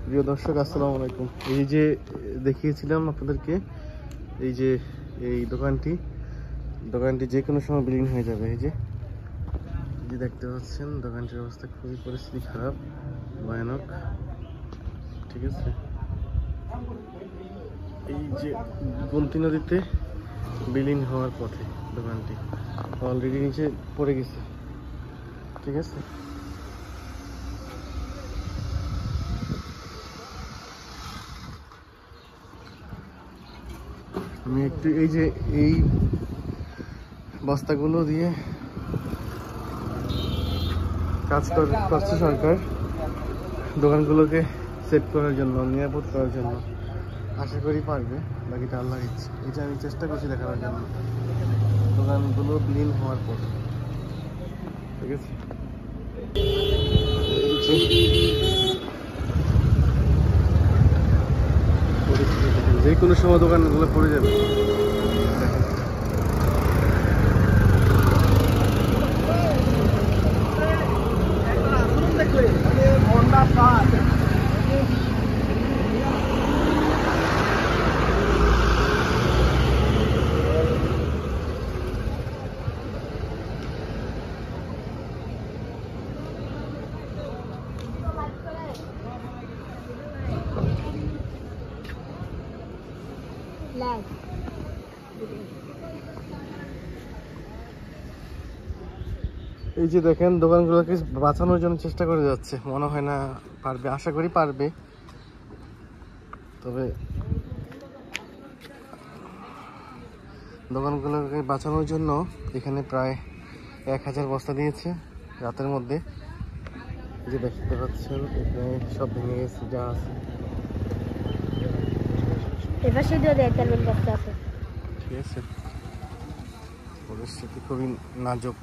প্রিয় দর্শক, আসসালামু আলাইকুম। এই যে দেখিয়েছিলাম আপনাদেরকে, এই যে এই দোকানটি যে কোনো সময় বিলীন হয়ে যাবে। এই যে দেখতে পাচ্ছেন, দোকানটির অবস্থা খুবই পরিস্থিতি খারাপ, ভয়ানক। ঠিক আছে, এই যে গোমতী নদীতে বিলীন হওয়ার পথে দোকানটি অলরেডি নিচে পড়ে গেছে। ঠিক আছে, আমি একটু এই বস্তাগুলো দিয়ে কাজ করছে সরকার দোকানগুলোকে সেট করার জন্য, নিরাপদ করার জন্য। আশা করি পারবে, বাকিটা আল্লাহর ইচ্ছে। এই যে আমি চেষ্টা করছি দেখানোর জন্য দোকানগুলো বিলীন হওয়ার পর। ঠিক আছে, যে কোনো সময় দোকানগুলো পড়ে যাবে। এই যে দেখেন, দোকানগুলোকে বাঁচানোর জন্য চেষ্টা করে যাচ্ছে। মনে হয় না পারবে, আশা করি পারবে। তবে দোকানগুলোকে বাঁচানোর জন্য এখানে প্রায় 1000 বস্তা দিয়েছে রাতের মধ্যে। যে দেখতে পাচ্ছেন, এখানে সব ভেঙে গেছে যা আছে। ঠিক আছে, পরিস্থিতি খুবই নাজুক।